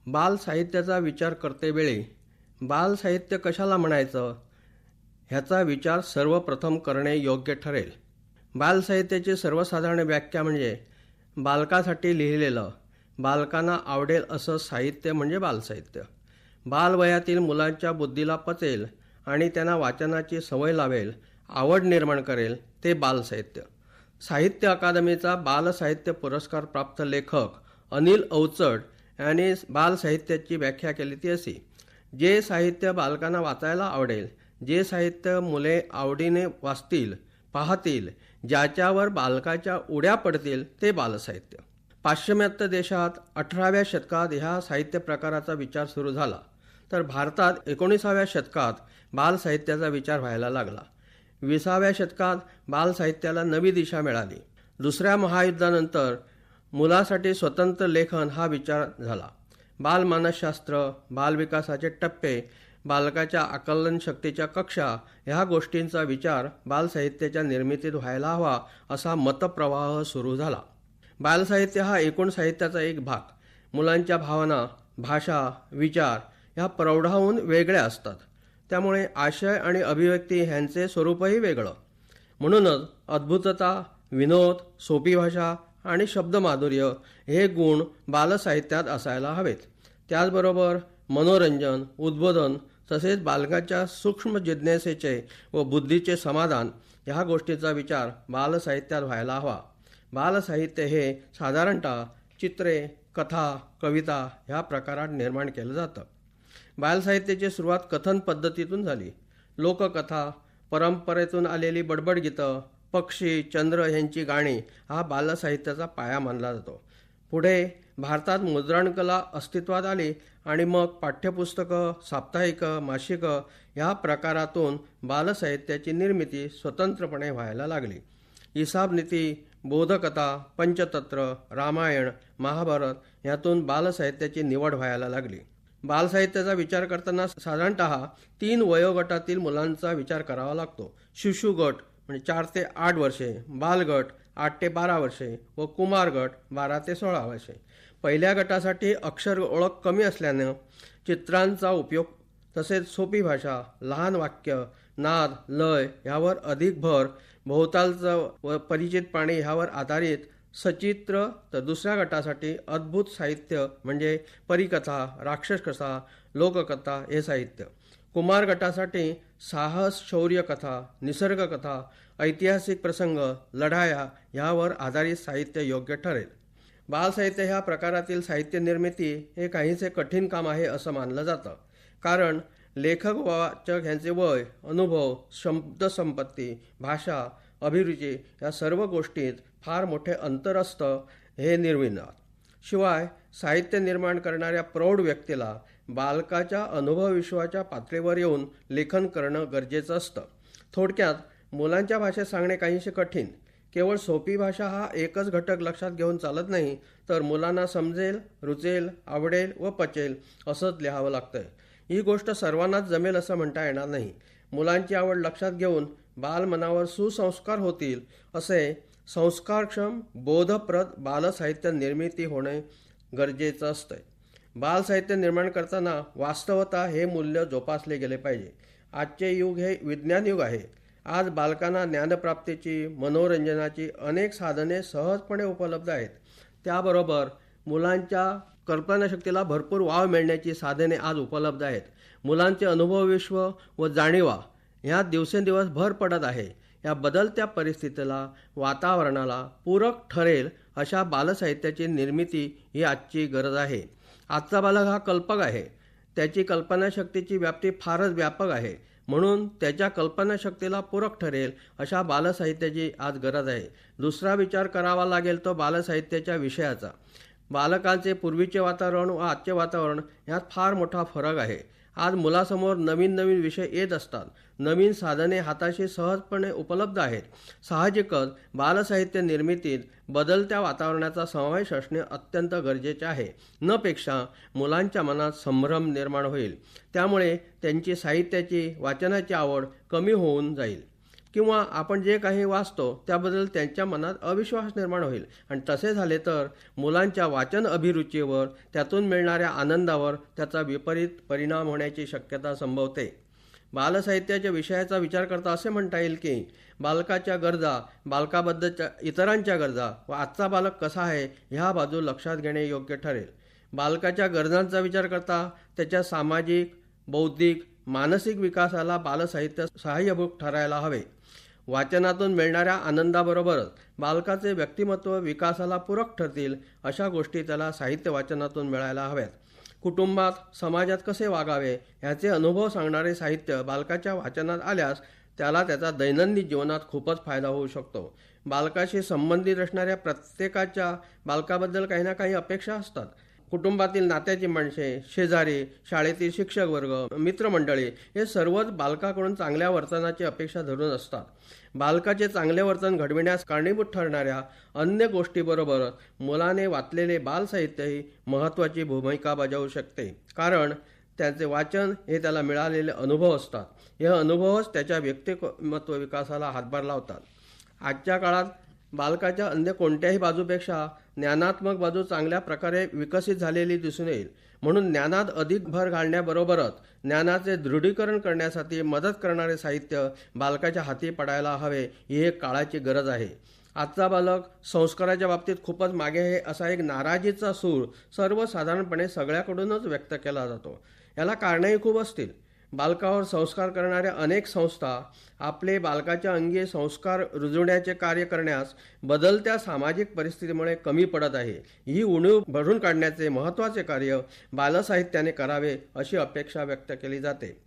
बालसाहित्याचा विचार करतेवेळी बालसाहित्य कशाला म्हणायचं ह्याचा विचार सर्वप्रथम करणे योग्य ठरेल. बालसाहित्याची सर्वसाधारण व्याख्या म्हणजे बालकासाठी लिहिलेलं, बालकांना आवडेल असं साहित्य म्हणजे बालसाहित्य. बालवयातील मुलांच्या बुद्धीला पचेल आणि त्यांना वाचनाची सवय लावेल, आवड निर्माण करेल ते बालसाहित्य. साहित्य अकादमीचा बालसाहित्य पुरस्कार प्राप्त लेखक अनिल अवचट यांनी बालसाहित्याची व्याख्या केली ती अशी: जे साहित्य बालकांना वाचायला आवडेल, जे साहित्य मुले आवडीने वाचतील, पाहतील, ज्याच्यावर बालकाच्या उड्या पडतील ते बालसाहित्य. पाश्चिमात्य देशात 18व्या शतकात ह्या साहित्य प्रकाराचा विचार सुरू झाला, तर भारतात 19व्या शतकात बालसाहित्याचा विचार व्हायला लागला. 20व्या शतकात बालसाहित्याला नवी दिशा मिळाली. दुसऱ्या महायुद्धानंतर मुलासाठी स्वतंत्र लेखन हा विचार झाला. बालमानसशास्त्र, बालविकासाचे टप्पे, बालकाच्या आकलन शक्तीच्या कक्षा ह्या गोष्टींचा विचार बालसाहित्याच्या निर्मितीत व्हायला हवा असा मतप्रवाह सुरू झाला. बालसाहित्य हा एकूण साहित्याचा एक भाग. मुलांच्या भावना, भाषा, विचार ह्या प्रौढाहून वेगळ्या असतात. त्यामुळे आशय आणि अभिव्यक्ती ह्यांचे स्वरूपही वेगळं. म्हणूनच अद्भुतता, विनोद, सोपी भाषा आणि शब्दमाधुर्य हे गुण बालसाहित्यात असायला हवेत. त्याचबरोबर मनोरंजन, उद्बोधन तसेच बालकाच्या सूक्ष्म जिज्ञासेचे व बुद्धीचे समाधान ह्या गोष्टीचा विचार बालसाहित्यात व्हायला हवा. बालसाहित्य हे साधारणतः चित्रे, कथा, कविता ह्या प्रकारात निर्माण केलं जातं. बालसाहित्याची सुरुवात कथन पद्धतीतून झाली. लोककथा, परंपरेतून आलेली बडबड गीतं, पक्षी, चंद्र ह्यांची गाणी हा बालसाहित्याचा पाया मानला जातो. पुढे भारतात मुद्रणकला अस्तित्वात आली आणि मग पाठ्यपुस्तकं, साप्ताहिकं, मासिकं ह्या प्रकारातून बालसाहित्याची निर्मिती स्वतंत्रपणे व्हायला लागली. हिसाबनीती, बोधकथा, पंचतंत्र, रामायण, महाभारत ह्यातून बालसाहित्याची निवड व्हायला लागली. बालसाहित्याचा विचार करताना साधारणतः 3 वयोगटातील मुलांचा विचार करावा लागतो. शिशु गट म्हणजे 4 ते 8 वर्षे, बालगट 8 ते 12 वर्षे व कुमार गट 12 ते 16 वर्षे. पहिल्या गटासाठी अक्षर ओळख कमी असल्यानं चित्रांचा उपयोग तसेच सोपी भाषा, लहान वाक्य, नाद, लय ह्यावर अधिक भर, भोवतालचं व परिचित प्राणी ह्यावर आधारित सचित्र, तर दुसऱ्या गटासाठी अद्भुत साहित्य म्हणजे परिकथा, राक्षसकथा, लोककथा हे साहित्य. कुमार गटासाठी साहस, शौर्य कथा, निसर्गकथा, ऐतिहासिक प्रसंग, लढाया ह्यावर आधारित साहित्य योग्य ठरेल. बालसाहित्य ह्या प्रकारातील साहित्य निर्मिती हे काहीसे कठीण काम आहे असं मानलं जातं. कारण लेखक व वाचक ह्यांचे वय, अनुभव, शब्दसंपत्ती, भाषा, अभिरुची या सर्व गोष्टीत फार मोठे अंतर असतं हे निर्विवाद. शिवाय साहित्य निर्माण करणाऱ्या प्रौढ व्यक्तीला बालकाच्या अनुभवविश्वाच्या पातळीवर येऊन लेखन करणं गरजेचं असतं. थोडक्यात मुलांच्या भाषेत सांगणे काहीसे कठीण. केवळ सोपी भाषा हा एकच घटक लक्षात घेऊन चालत नाही, तर मुलांना समजेल, रुचेल, आवडेल व पचेल असंच लिहावं लागतं. ही गोष्ट सर्वांनाच जमेल असं म्हणता येणार नाही. मुलांची आवड लक्षात घेऊन बालमनावर सुसंस्कार होतील असे संस्कारक्षम, बोधप्रद बालसाहित्य निर्मिती होणे गरजेचं असतं. बालसाहित्य निर्माण करताना वास्तवता हे मूल्य जोपासले गेले पाहिजे. आजचे युग हे विज्ञान युग आहे. आज बालकांना ज्ञानप्राप्तीची, मनोरंजनाची अनेक साधने सहजपणे उपलब्ध आहेत. त्याबरोबर मुलांच्या कल्पनाशक्तीला भरपूर वाव मिळण्याची साधने आज उपलब्ध आहेत. मुलांचे अनुभवविश्व व जाणीवा ह्यात दिवसेंदिवस भर पडत आहे. या बदलत्या परिस्थितीला, वातावरणाला पूरक ठरेल अशा बालसाहित्याची निर्मिती ही आजची गरज आहे. आजचा बालक हा कल्पक आहे. त्याची कल्पनाशक्तीची व्याप्ती फारच व्यापक आहे. म्हणून त्याच्या कल्पनाशक्तीला पूरक ठरेल अशा बालसाहित्याची आज गरज आहे. दुसरा विचार करावा लागेल तो बालसाहित्याच्या विषयाचा. बालकांचे पूर्वीचे वातावरण व आजचे वातावरण यात फार मोठा फरक आहे. आज मुलासमोर नवीन नवीन विषय येत असतात. नवीन साधने हाताशी सहजपणे उपलब्ध आहेत. साहजिकच बालसाहित्य निर्मितीत बदलत्या वातावरणाचा समावेश असणे अत्यंत गरजेचे आहे. न पेक्षा मुलांच्या मनात संभ्रम निर्माण होईल. त्यामुळे त्यांची साहित्याची, वाचनाची आवड कमी होऊन जाईल किंवा आपण जे काही वाचतो त्याबद्दल त्यांच्या मनात अविश्वास निर्माण होईल आणि तसे झाले तर मुलांच्या वाचन अभिरुचीवर त्यातून मिळणाऱ्या आनंदावर त्याचा विपरीत परिणाम होण्याची शक्यता संभवते. बालसाहित्याच्या विषयाचा विचार करता असे म्हणता येईल की बालकाच्या गरजा, बालकाबद्दलच्या इतरांच्या गरजा व आजचा बालक कसा आहे ह्या बाजू लक्षात घेणे योग्य ठरेल. बालकाच्या गरजांचा विचार करता त्याच्या सामाजिक, बौद्धिक, मानसिक विकासाला बालसाहित्य सहाय्यभूत ठरायला हवे. वाचनातून मिळणाऱ्या आनंदाबरोबरच बालकाचे व्यक्तिमत्व विकासाला पूरक ठरतील अशा गोष्टी त्याला साहित्य वाचनातून मिळायला हव्यात. कुटुंबात, समाजात कसे वागावे ह्याचे अनुभव सांगणारे साहित्य बालकाच्या वाचनात आल्यास त्याला त्याचा दैनंदिन जीवनात खूपच फायदा होऊ शकतो. बालकाशी संबंधित असणाऱ्या प्रत्येकाच्या बालकाबद्दल काही ना काही अपेक्षा असतात. कुटुंबातील नात्याची माणसे, शेजारी, शाळेतील शिक्षक वर्ग, मित्रमंडळी हे सर्वच बालकाकडून चांगल्या वर्तनाची अपेक्षा धरून असतात. बालकाचे चांगले वर्तन घडविण्यास कारणीभूत ठरणाऱ्या अन्य गोष्टीबरोबर मुलाने वाचलेले बालसाहित्यही महत्त्वाची भूमिका बजावू शकते. कारण त्याचे वाचन हे त्याला मिळालेले अनुभव असतात. हे अनुभवच त्याच्या व्यक्तिमत्व विकासाला हातभार लावतात. आजच्या काळात बालकाच्या अन्य कोणत्याही बाजूपेक्षा ज्ञानात्मक बाजू चांगल्या प्रकारे विकसित झालेली दिसून येईल. म्हणून ज्ञानात अधिक भर घालण्याबरोबरच ज्ञानाचे दृढीकरण करण्यासाठी मदत करणारे साहित्य बालकाच्या हाती पडायला हवे ही एक काळाची गरज आहे. आजचा बालक संस्काराच्या बाबतीत खूपच मागे आहे असा एक नाराजीचा सूर सर्वसाधारणपणे सगळ्याकडूनच व्यक्त केला जातो. याला कारणंही खूप असतील. बालकावर संस्कार करणाऱ्या अनेक संस्था आपले बालकाच्या अंगी संस्कार रुजवण्याचे कार्य करण्यास बदलत्या सामाजिक परिस्थितीमुळे कमी पडत आहे. ही उणीव भरून काढण्याचे महत्त्वाचे कार्य बालसाहित्याने करावे अशी अपेक्षा व्यक्त केली जाते.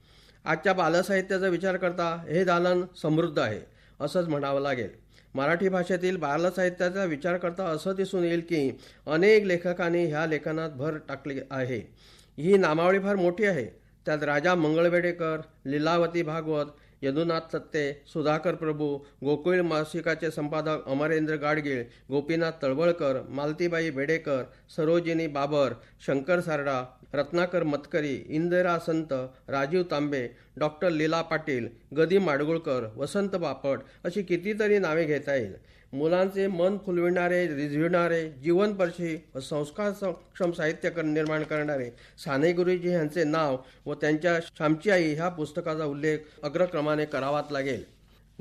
आजच्या बालसाहित्याचा विचार करता हे दालन समृद्ध आहे असंच म्हणावं लागेल. मराठी भाषेतील बालसाहित्याचा विचार करता असं दिसून येईल की अनेक लेखकांनी ह्या लेखनात भर टाकली आहे. ही नामावळी फार मोठी आहे. त्यात राजा मंगळवेडेकर, लीलावती भागवत, यदुनाथ सत्ते, सुधाकर प्रभू, गोकुळ मासिकाचे संपादक अमरेंद्र गाडगीळ, गोपीनाथ तळवळकर, मालतीबाई बेडेकर, सरोजिनी बाबर, शंकर सारडा, रत्नाकर मतकरी, इंदिरा संत, राजीव तांबे, डॉक्टर लीला पाटील, गदी माडगुळकर, वसंत बापट अशी कितीतरी नावे घेता येईल. मुलांचे मन फुलविणारे, रिझविणारे, जीवनपर्शी व संस्कार सक्षम साहित्य निर्माण करणारे साने गुरुजी यांचे नाव व त्यांच्या श्यामची आई ह्या पुस्तकाचा उल्लेख अग्रक्रमाने करावाच लागेल.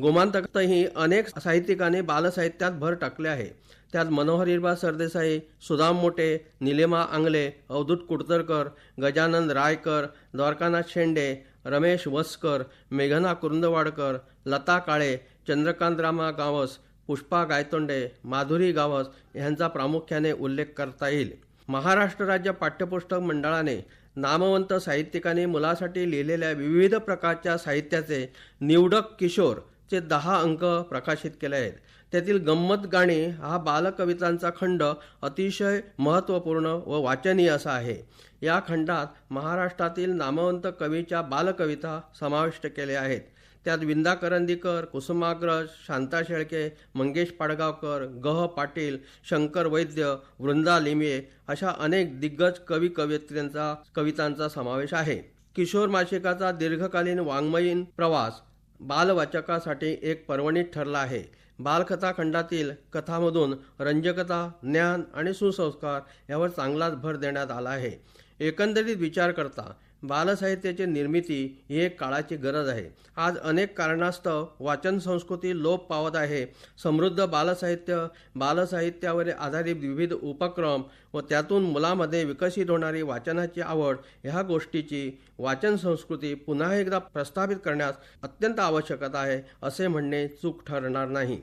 गोमांतकतही अनेक साहित्यिकांनी बालसाहित्यात भर टाकले आहे. त्यात मनोहर हिरबा सरदेसाई, सुदाम मोटे, निलिमा आंगले, अवधूत कुडतरकर, गजानन रायकर, द्वारकानाथ शेंडे, रमेश वसकर, मेघना कुरुंदवाडकर, लता काळे, चंद्रकांतरामा गावस, पुष्पा गायतोंडे, माधुरी गावस यांचा प्रामुख्याने उल्लेख करता येईल. महाराष्ट्र राज्य पाठ्यपुस्तक मंडळाने नामवंत साहित्यिकांनी मुलासाठी लिहिलेल्या विविध प्रकारच्या साहित्याचे निवडक किशोरचे 10 अंक प्रकाशित केले आहेत. त्यातील गंमत गाणी हा बालकवितांचा खंड अतिशय महत्त्वपूर्ण व वाचनीय असा आहे. या खंडात महाराष्ट्रातील नामवंत कवीच्या बालकविता समाविष्ट केल्या आहेत. त्यात विंदा करंदीकर, कुसुमाग्रज, शांता शेळके, मंगेश पाडगावकर, ग. पाटील, शंकर वैद्य, वृंदा लिमये अशा अनेक दिग्गज कवी कवयित्रींचा कवितांचा समावेश आहे. किशोर मासिकाचा दीर्घकालीन वाङ्मयीन प्रवास बालवाचकासाठी एक पर्वणीत ठरला आहे. बालकथा खंडातील कथामधून रंजकता, ज्ञान आणि सुसंस्कार यावर चांगलाच भर देण्यात आला आहे. एकंदरीत विचार करता बालसाहित्याची निर्मिती ही एक काळाची गरज आहे. आज अनेक कारणास्तव वाचन संस्कृती लोप पावत आहे. समृद्ध बालसाहित्यावर आधारित विविध उपक्रम व त्यातून मुलामध्ये विकसित होणारी वाचनाची आवड ह्या गोष्टीची वाचन संस्कृती पुन्हा एकदा प्रस्थापित करण्यास अत्यंत आवश्यकता आहे असे म्हणणे चूक ठरणार नाही.